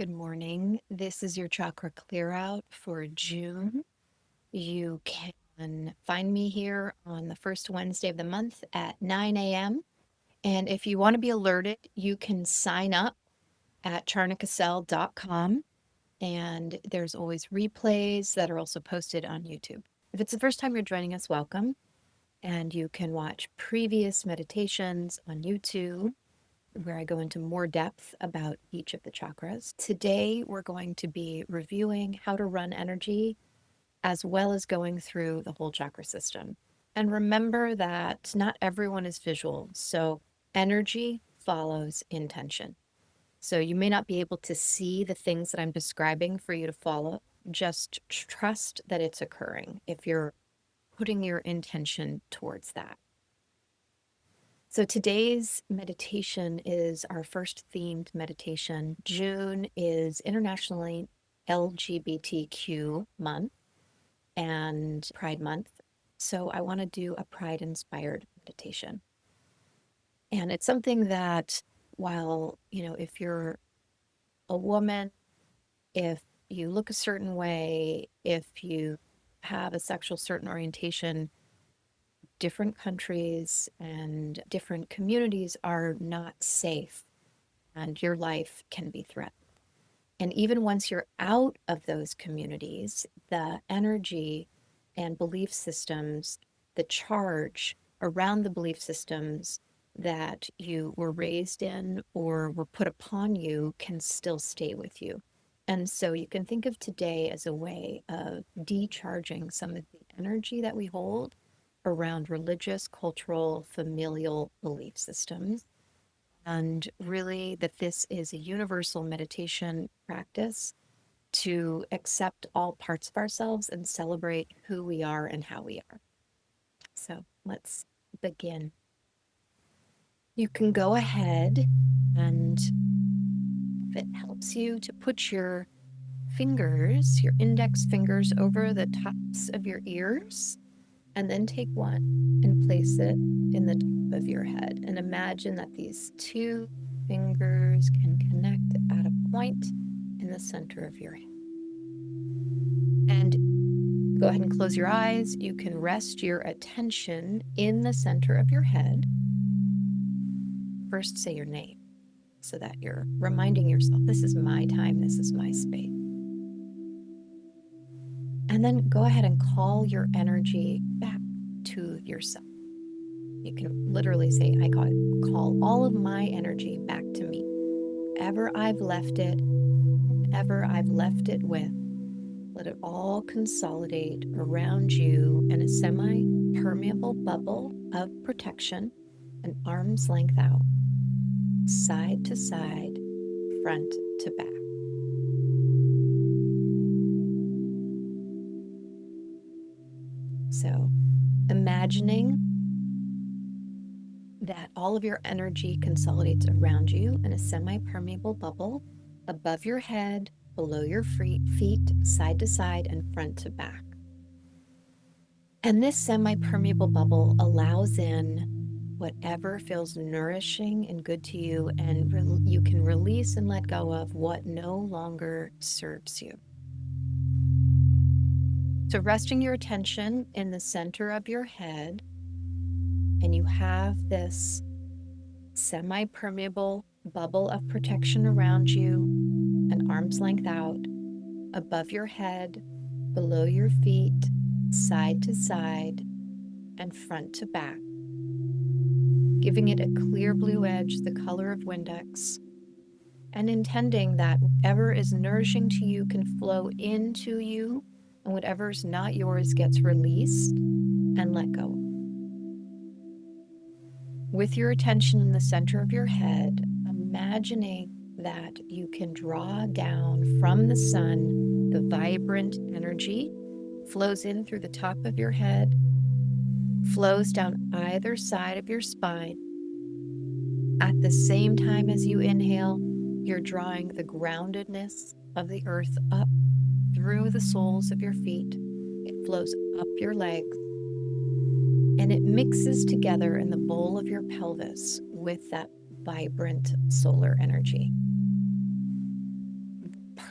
Good morning. This is your chakra clear out for June. You can find me here on the first Wednesday of the month at 9 a.m. And if you want to be alerted, you can sign up at charnacassell.com. And there's always replays that are also posted on YouTube. If it's the first time you're joining us, welcome. And you can watch previous meditations on YouTube where I go into more depth about each of the chakras. Today, we're going to be reviewing how to run energy as well as going through the whole chakra system. And remember that not everyone is visual, so energy follows intention. So you may not be able to see the things that I'm describing for you to follow. Just trust that it's occurring if you're putting your intention towards that. So today's meditation is our first themed meditation. June is internationally LGBTQ month and Pride month. So I want to do a Pride inspired meditation. And it's something that while, if you're a woman, if you look a certain way, if you have a sexual certain orientation, different countries and different communities are not safe and your life can be threatened. And even once you're out of those communities, the energy and belief systems, the charge around the belief systems that you were raised in or were put upon you can still stay with you. And so you can think of today as a way of decharging some of the energy that we hold around religious, cultural, familial belief systems. And really, that this is a universal meditation practice to accept all parts of ourselves and celebrate who we are and how we are. So let's begin. You can go ahead and, if it helps you, to put your fingers, your index fingers, over the tops of your ears. And then take one and place it in the top of your head. And imagine that these two fingers can connect at a point in the center of your head. And go ahead and close your eyes. You can rest your attention in the center of your head. First, say your name so that you're reminding yourself, this is my time, this is my space. And then go ahead and call your energy back to yourself. You can literally say, I call all of my energy back to me. Wherever I've left it, whatever I've left it with, let it all consolidate around you in a semi-permeable bubble of protection, an arm's length out, side to side, front to back. So, imagining that all of your energy consolidates around you in a semi-permeable bubble above your head, below your feet, side to side, and front to back. And this semi-permeable bubble allows in whatever feels nourishing and good to you, and you can release and let go of what no longer serves you. So resting your attention in the center of your head, and you have this semi-permeable bubble of protection around you, an arm's length out, above your head, below your feet, side to side, and front to back, giving it a clear blue edge, the color of Windex, and intending that whatever is nourishing to you can flow into you, and whatever's not yours gets released and let go. With your attention in the center of your head, imagining that you can draw down from the sun the vibrant energy, flows in through the top of your head, flows down either side of your spine. At the same time as you inhale, you're drawing the groundedness of the earth up through the soles of your feet. It flows up your legs, and it mixes together in the bowl of your pelvis with that vibrant solar energy.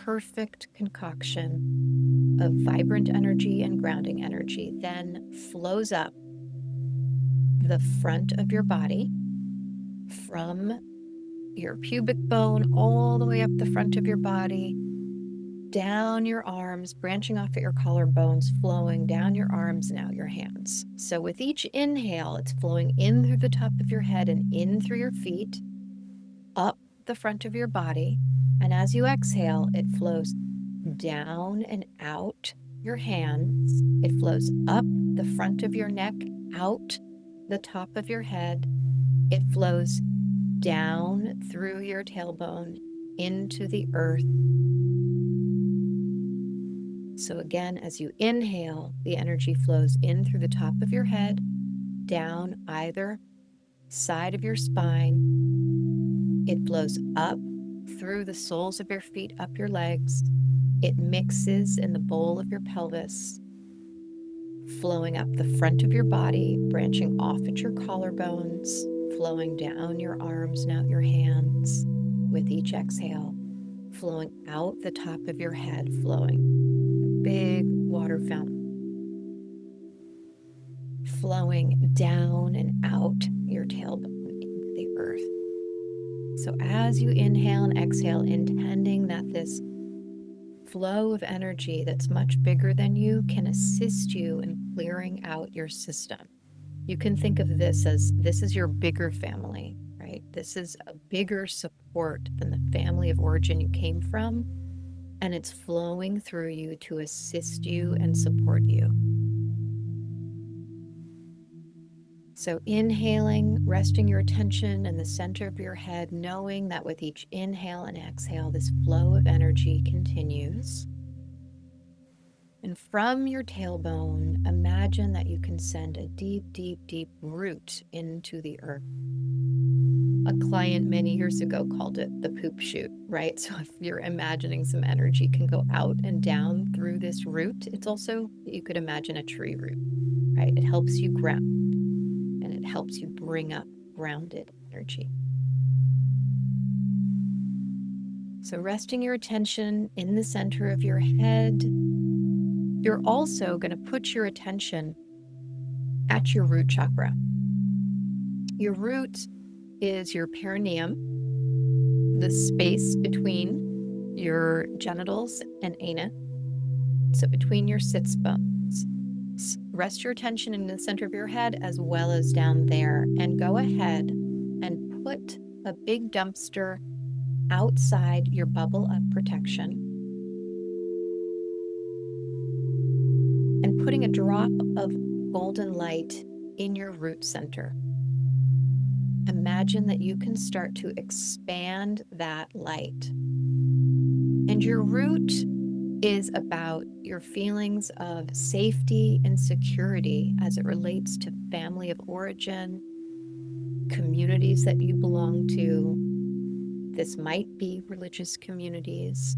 perfect concoction of vibrant energy and grounding energy then flows up the front of your body from your pubic bone all the way up the front of your body, down your arms, branching off at your collarbones, flowing down your arms and out your hands. So with each inhale, it's flowing in through the top of your head and in through your feet, up the front of your body. And as you exhale, it flows down and out your hands. It flows up the front of your neck, out the top of your head. It flows down through your tailbone into the earth. So again, as you inhale, the energy flows in through the top of your head, down either side of your spine. It flows up through the soles of your feet, up your legs. It mixes in the bowl of your pelvis, flowing up the front of your body, branching off at your collarbones, flowing down your arms and out your hands with each exhale, flowing out the top of your head, flowing. Big water fountain, flowing down and out your tailbone into the earth. So as you inhale and exhale, intending that this flow of energy that's much bigger than you can assist you in clearing out your system. You can think of this as this is your bigger family, right? This is a bigger support than the family of origin you came from, and it's flowing through you to assist you and support you. So inhaling, resting your attention in the center of your head, knowing that with each inhale and exhale, this flow of energy continues. And from your tailbone, imagine that you can send a deep, deep, deep root into the earth. A client many years ago called it the poop chute, right? So if you're imagining some energy can go out and down through this root, it's also, you could imagine a tree root, right? It helps you ground. And it helps you bring up grounded energy. So resting your attention in the center of your head, you're also going to put your attention at your root chakra. Your root is your perineum, the space between your genitals and anus, so between your sits bones. Rest your attention in the center of your head as well as down there, and go ahead and put a big dumpster outside your bubble of protection, and putting a drop of golden light in your root center. Imagine that you can start to expand that light. And your root is about your feelings of safety and security as it relates to family of origin, communities that you belong to. This might be religious communities.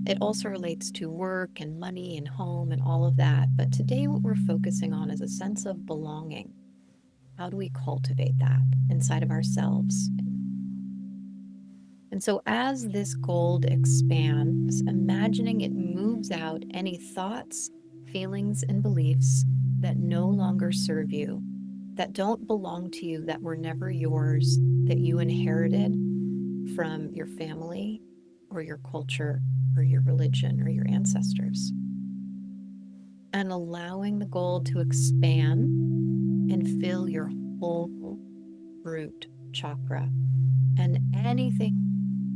It also relates to work and money and home and all of that. But today what we're focusing on is a sense of belonging. How do we cultivate that inside of ourselves? And so as this gold expands, imagining it moves out any thoughts, feelings, and beliefs that no longer serve you, that don't belong to you, that were never yours, that you inherited from your family or your culture or your religion or your ancestors. And allowing the gold to expand and fill your whole root chakra. And anything,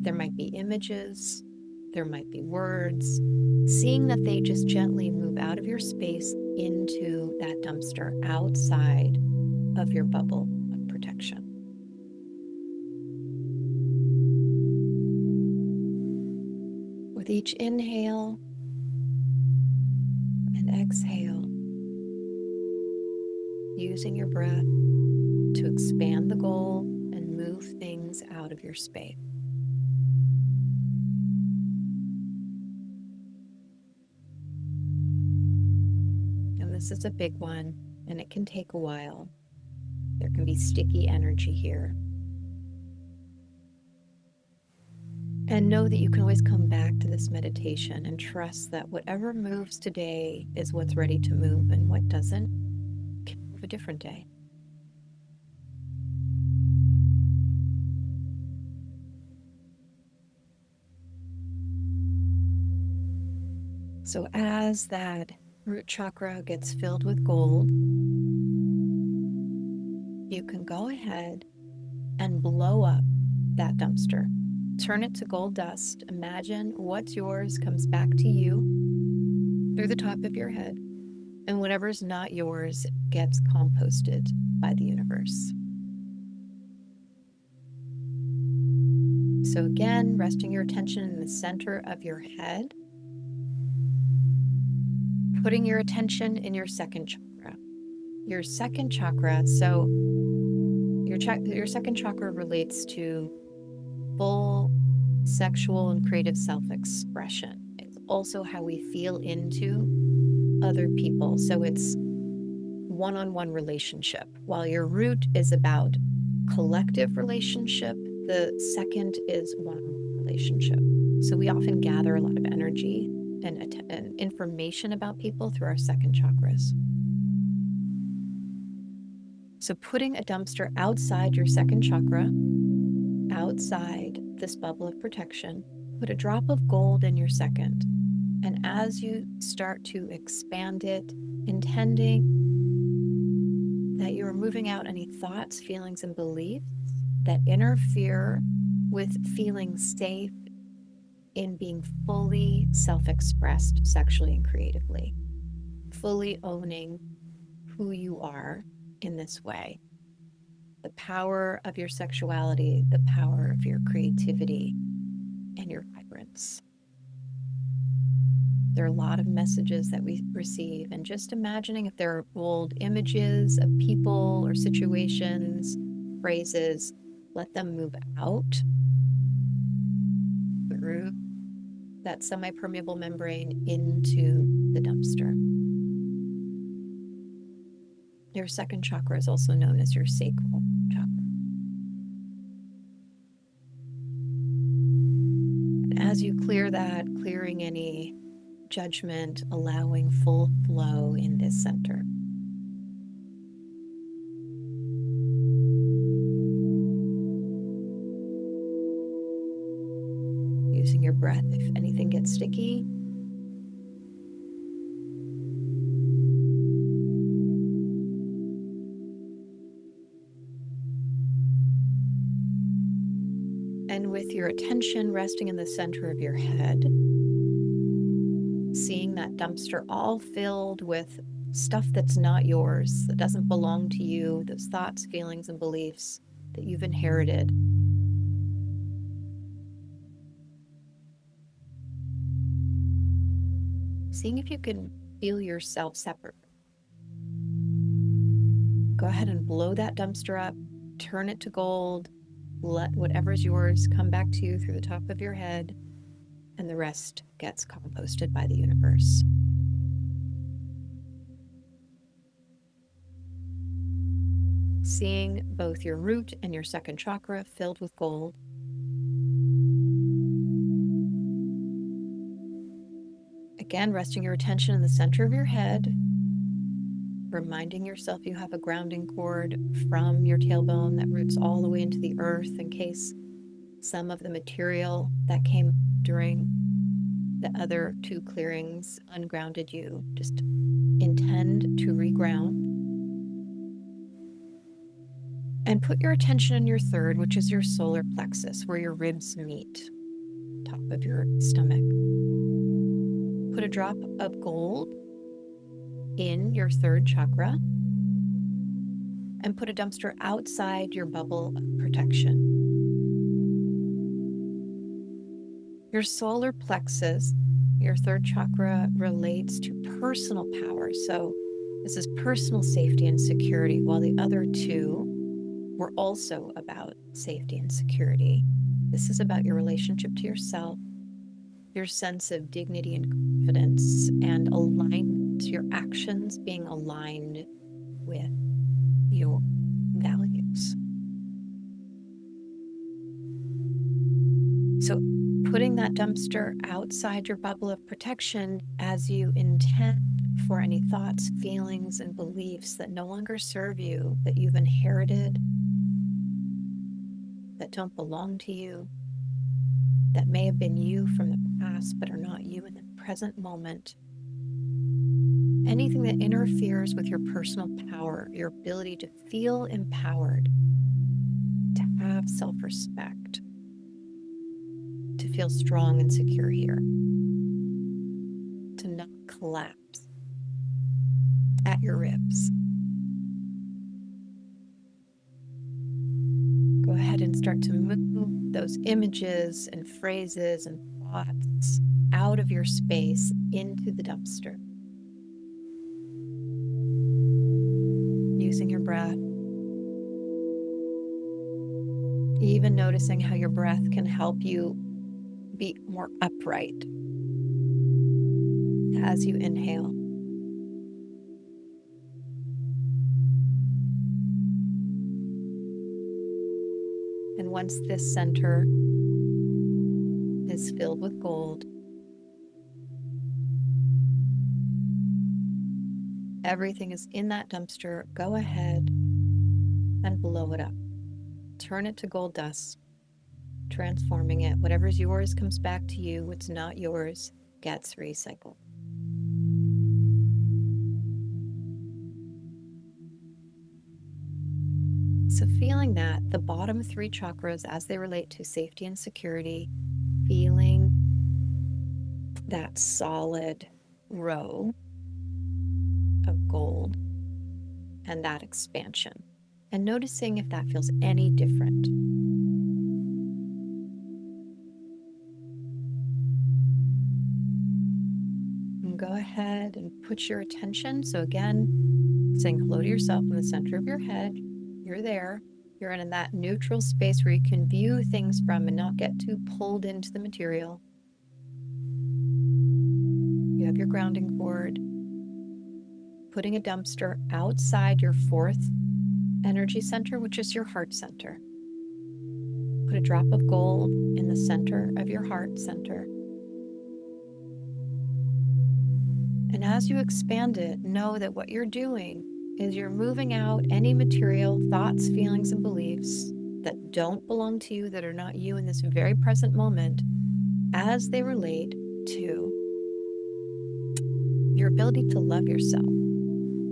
there might be images, there might be words, seeing that they just gently move out of your space into that dumpster outside of your bubble of protection. With each inhale and exhale, using your breath to expand the goal and move things out of your space. And this is a big one, and it can take a while. There can be sticky energy here. And know that you can always come back to this meditation and trust that whatever moves today is what's ready to move, and what doesn't can move a different day. So as that root chakra gets filled with gold, you can go ahead and blow up that dumpster. Turn it to gold dust. Imagine what's yours comes back to you through the top of your head, and whatever's not yours gets composted by the universe. So again, resting your attention in the center of your head, putting your attention in your second chakra. Your second chakra, so your second chakra relates to full sexual and creative self-expression. It's also how we feel into other people. So it's one-on-one relationship. While your root is about collective relationship, the second is one-on-one relationship. So we often gather a lot of energy and information about people through our second chakras. So putting a dumpster outside your second chakra, outside this bubble of protection, put a drop of gold in your second. And as you start to expand it, intending that you are moving out any thoughts, feelings, and beliefs that interfere with feeling safe in being fully self-expressed sexually and creatively, fully owning who you are in this way. The power of your sexuality, the power of your creativity, and your vibrance. There are a lot of messages that we receive, and just imagining if there are old images of people or situations, phrases, let them move out through that semi-permeable membrane into the dumpster. Your second chakra is also known as your sacral chakra. And as you clear that, clearing any judgment, allowing full flow in this center. Using your breath if anything gets sticky. And with your attention resting in the center of your head, seeing that dumpster all filled with stuff that's not yours, that doesn't belong to you, those thoughts, feelings, and beliefs that you've inherited. Seeing if you can feel yourself separate. Go ahead and blow that dumpster up, turn it to gold, let whatever's yours come back to you through the top of your head, and the rest gets composted by the universe. Seeing both your root and your second chakra filled with gold. Again, resting your attention in the center of your head, reminding yourself you have a grounding cord from your tailbone that roots all the way into the earth in case some of the material that came during the other two clearings ungrounded you. Just intend to reground. And put your attention in your third, which is your solar plexus, where your ribs meet, top of your stomach. Put a drop of gold in your third chakra and put a dumpster outside your bubble of protection. Your solar plexus, your third chakra, relates to personal power. So this is personal safety and security, while the other two were also about safety and security. This is about your relationship to yourself, your sense of dignity and confidence, and alignment, your actions being aligned with your values. So putting that dumpster outside your bubble of protection as you intend for any thoughts, feelings, and beliefs that no longer serve you, that you've inherited, that don't belong to you, that may have been you from the past but are not you in the present moment. Anything that interferes with your personal power, your ability to feel empowered, to have self-respect, to feel strong and secure here, to not collapse at your ribs. Go ahead and start to move those images and phrases and thoughts out of your space into the dumpster. Using your breath. Even noticing how your breath can help you be more upright as you inhale. And once this center is filled with gold, everything is in that dumpster. Go ahead and blow it up. Turn it to gold dust, transforming it. Whatever's yours comes back to you. What's not yours gets recycled. So feeling that, the bottom three chakras as they relate to safety and security, feeling that solid row of gold and that expansion, and noticing if that feels any different. And go ahead and put your attention. So again, saying hello to yourself in the center of your head. You're there. You're in that neutral space where you can view things from and not get too pulled into the material. You have your grounding cord. Putting a dumpster outside your fourth energy center, which is your heart center. Put a drop of gold in the center of your heart center. And as you expand it, know that what you're doing is you're moving out any material, thoughts, feelings, and beliefs that don't belong to you, that are not you in this very present moment, as they relate to your ability to love yourself,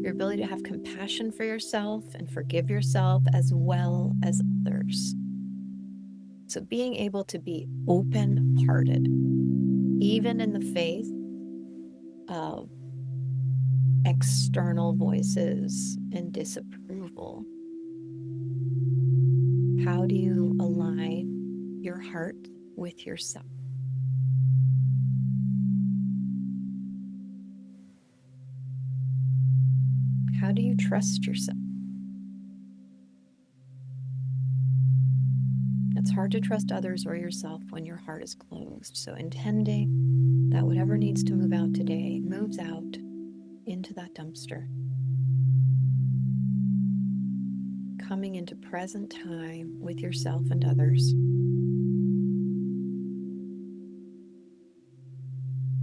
your ability to have compassion for yourself and forgive yourself as well as others. So being able to be open-hearted, even in the face of external voices and disapproval. How do you align your heart with yourself? How do you trust yourself? It's hard to trust others or yourself when your heart is closed. So intending that whatever needs to move out today moves out into that dumpster. Coming into present time with yourself and others,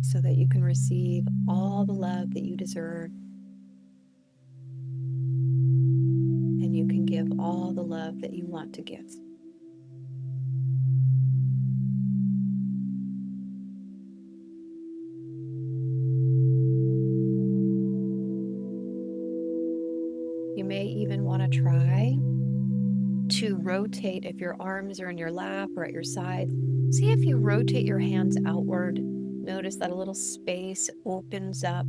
so that you can receive all the love that you deserve, and you can give all the love that you want to give. You may even want to try to rotate, if your arms are in your lap or at your sides, see if you rotate your hands outward. Notice that a little space opens up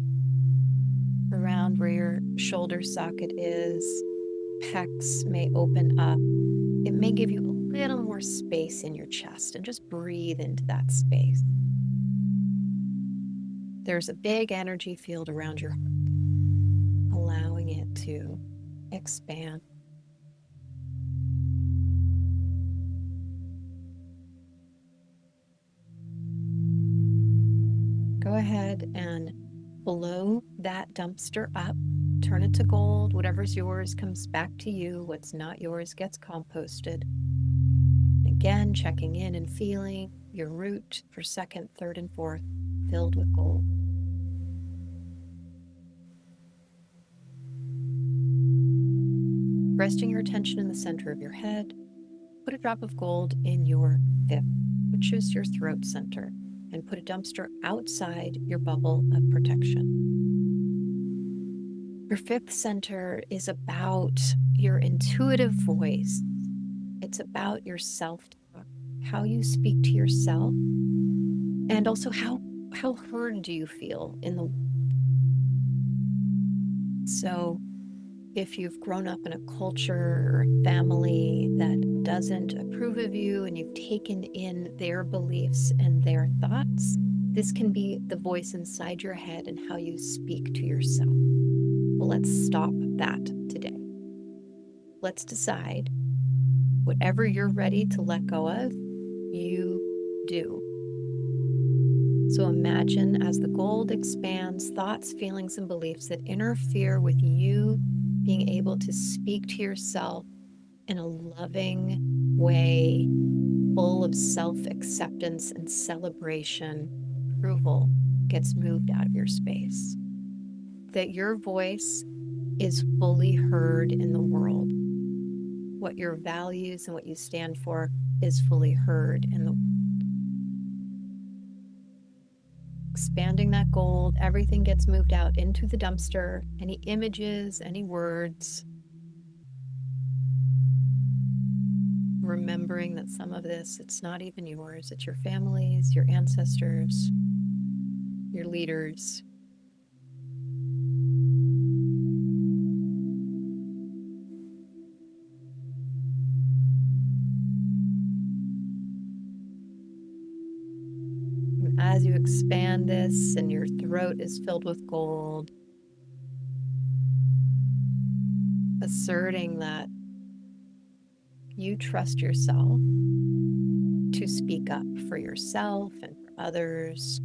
around where your shoulder socket is. Pecs may open up. It may give you a little more space in your chest, and just breathe into that space. There's a big energy field around your heart, allowing it to expand. Go ahead and blow that dumpster up. Turn it to gold. Whatever's yours comes back to you. What's not yours gets composted. Again, checking in and feeling your root for second, third, and fourth filled with gold. Resting your attention in the center of your head, put a drop of gold in your fifth, which is your throat center, and put a dumpster outside your bubble of protection. Your fifth center is about your intuitive voice. It's about your self-talk, how you speak to yourself, and also how heard do you feel in the world. So if you've grown up in a culture or a family that doesn't approve of you and you've taken in their beliefs and their thoughts, this can be the voice inside your head and how you speak to yourself. Well, let's stop that today. Let's decide whatever you're ready to let go of, you do. So imagine as the gold expands thoughts, feelings, and beliefs that interfere with you being able to speak to yourself in a loving way, full of self-acceptance and celebration, approval gets moved out of your space. That your voice is fully heard in the world. What your values and what you stand for is fully heard in the world. Expanding that gold, everything gets moved out into the dumpster. Any images, any words. Remembering that some of this, it's not even yours. It's your family's, your ancestors, your leaders. And as you expand this and your throat is filled with gold, asserting that you trust yourself to speak up for yourself and for others.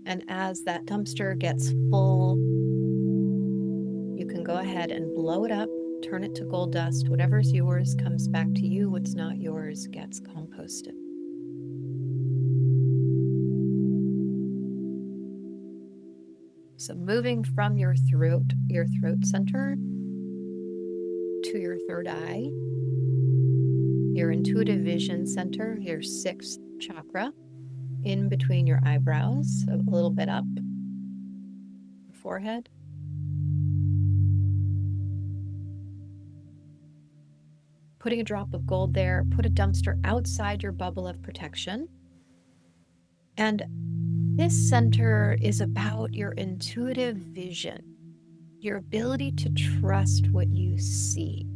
And as that dumpster gets full, you can go ahead and blow it up, turn it to gold dust. Whatever's yours comes back to you. What's not yours gets composted. So moving from your throat center to your third eye, your intuitive vision center, your sixth chakra, in between your eyebrows, a little bit up, forehead. Putting a drop of gold there, put a dumpster outside your bubble of protection. And this center is about your intuitive vision, your ability to trust what you see.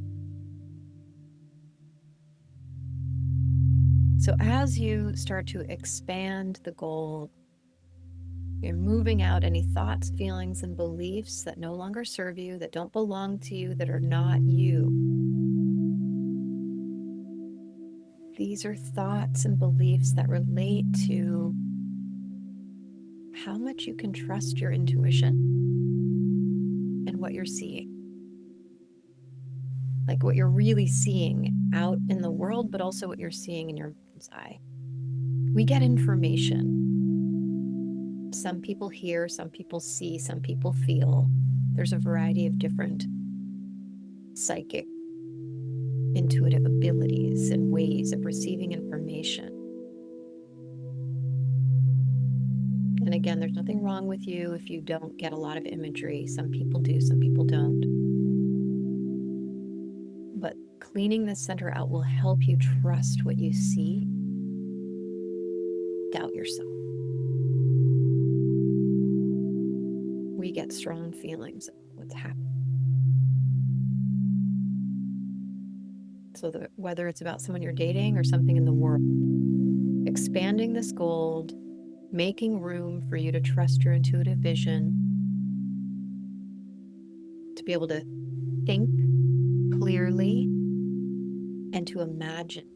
So as you start to expand the gold, you're moving out any thoughts, feelings, and beliefs that no longer serve you, that don't belong to you, that are not you. These are thoughts and beliefs that relate to how much you can trust your intuition and what you're seeing. Like what you're really seeing out in the world, but also what you're seeing in your mind's eye. We get information. Some people hear, some people see, some people feel. There's a variety of different psychic, intuitive abilities and ways of receiving information. And again, there's nothing wrong with you if you don't get a lot of imagery. Some people do, some people don't. But cleaning this center out will help you trust what you see. Doubt yourself. We get strong feelings of what's happening. So whether it's about someone you're dating or something in the world, expanding this gold, making room for you to trust your intuitive vision, to be able to think clearly and to imagine.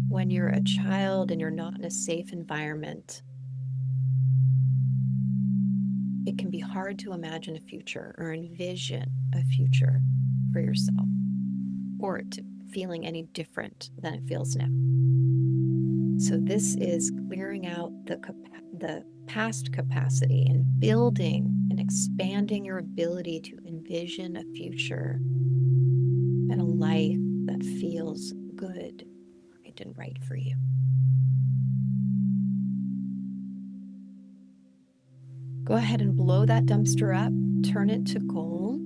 When you're a child and you're not in a safe environment, it can be hard to imagine a future or envision a future for yourself. or to feeling any different than it feels now. So this is clearing out the past capacity and building and expanding your ability to envision a future and a life that feels good, right, and right for you. Go ahead and blow that dumpster up, turn it to gold.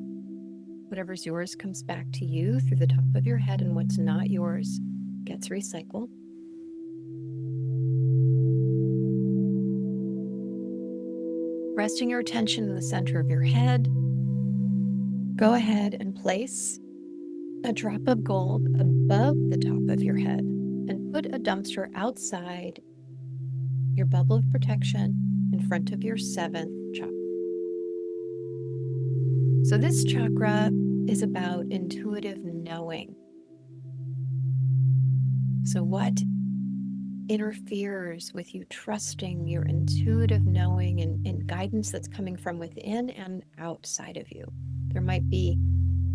Whatever's yours comes back to you through the top of your head, and what's not yours gets recycled. Resting your attention in the center of your head, go ahead and place a drop of gold above the top of your head and put a dumpster outside your bubble of protection in front of your 7th chakra. So this chakra is about intuitive knowing. So what interferes with you trusting your intuitive knowing and guidance that's coming from within and outside of you? There might be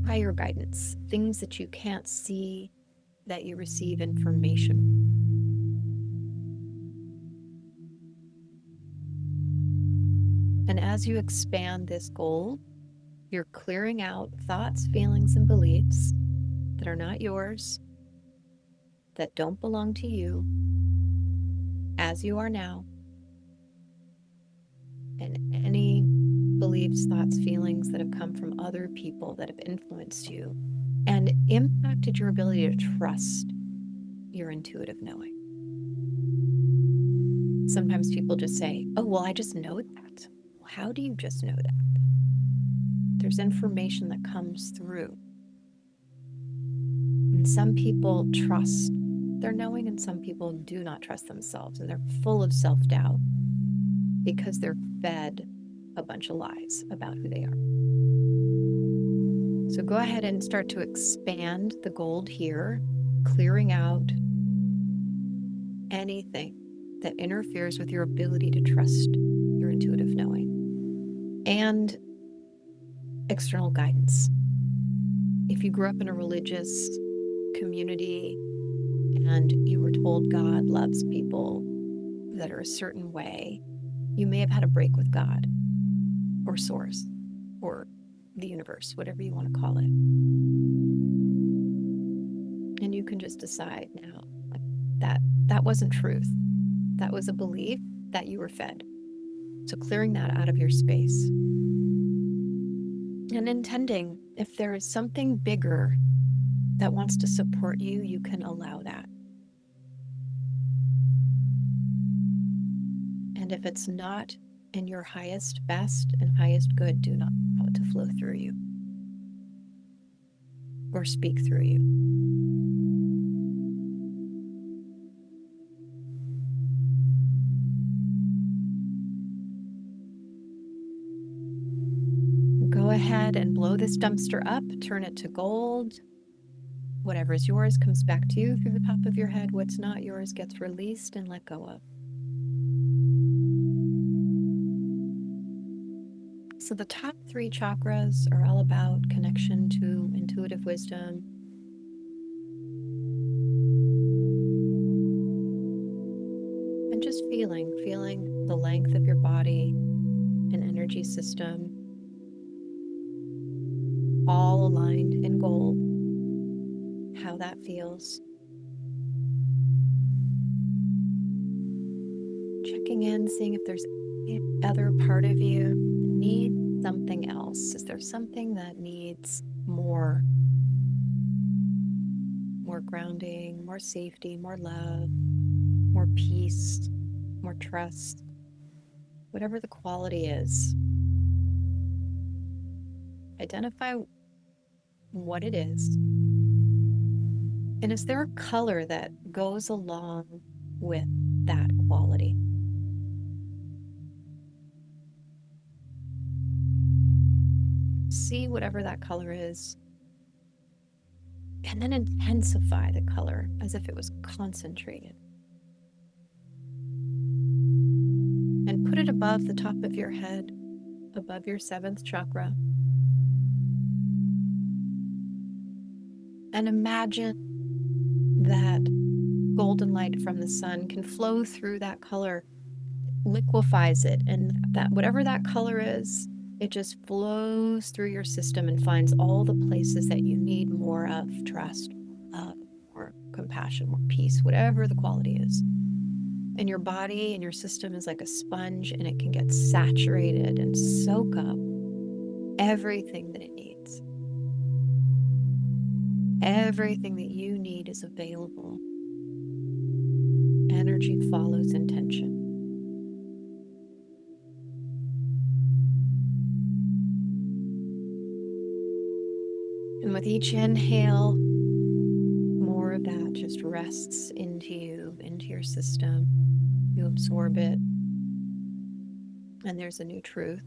higher guidance, things that you can't see that you receive information. And as you expand this goal, you're clearing out thoughts, feelings, and beliefs that are not yours, that don't belong to you, as you are now. And any beliefs, thoughts, feelings that have come from other people that have influenced you and impacted your ability to trust your intuitive knowing. Sometimes people just say, oh, well, I just know that. Well, how do you just know that? There's information that comes through. And some people trust their knowing, and some people do not trust themselves, and they're full of self-doubt because they're fed a bunch of lies about who they are. So go ahead and start to expand the gold here, clearing out anything that interferes with your ability to trust your intuitive knowing and external guidance. If you grew up in a religious community and you were told God loves people that are a certain way, you may have had a break with God or source or the universe, whatever you want to call it. And you can just decide now that wasn't truth. That was a belief that you were fed. So clearing that out of your space. And intending, if there is something bigger that wants to support you, you can allow that. And if it's not in your highest, best, and highest good, do not allow it to flow through you or speak through you. Go ahead and blow this dumpster up, turn it to gold. Whatever is yours comes back to you through the top of your head. What's not yours gets released and let go of. So the top 3 chakras are all about connection to intuitive wisdom. And just feeling the length of your body and energy system, all aligned in gold, how that feels. Checking in, seeing if there's any other part of you that needs something else. Is there something that needs more grounding, more safety, more love, more peace, more trust? Whatever the quality is, identify what it is. And is there a color that goes along with that quality? See whatever that color is, and then intensify the color as if it was concentrated. And put it above the top of your head, above your 7th chakra. And imagine that golden light from the sun can flow through that color, liquefies it, and that whatever that color is, it just flows through your system and finds all the places that you need more of trust, more compassion, more peace, whatever the quality is. And your body and your system is like a sponge, and it can get saturated and soak up everything that it needs. Everything that you need is available. Energy follows intention. And with each inhale, more of that just rests into you, into your system. You absorb it, and there's a new truth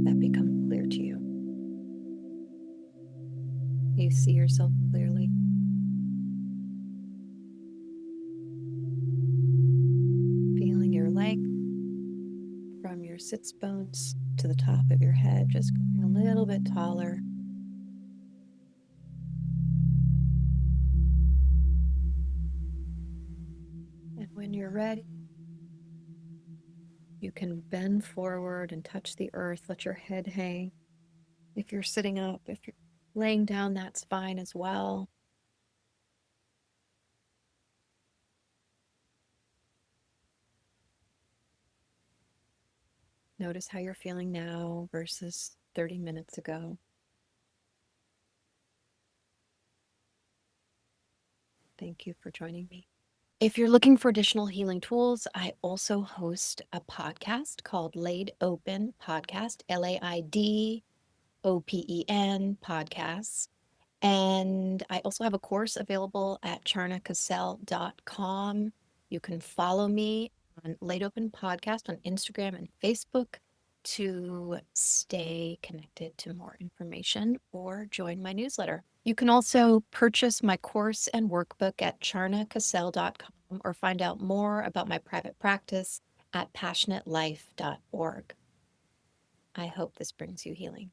that becomes clear to you. You see yourself clearly. Feeling your length from your sits bones to the top of your head, just going a little bit taller. And when you're ready, you can bend forward and touch the earth. Let your head hang. If you're sitting up, if you're laying down, that's fine as well. Notice how you're feeling now versus 30 minutes ago. Thank you for joining me. If you're looking for additional healing tools, I also host a podcast called Laid Open Podcast, LAIDOPEN Podcasts. And I also have a course available at charnacassell.com. You can follow me on Laid Open Podcast on Instagram and Facebook to stay connected to more information or join my newsletter. You can also purchase my course and workbook at charnacassell.com or find out more about my private practice at passionatelife.org. I hope this brings you healing.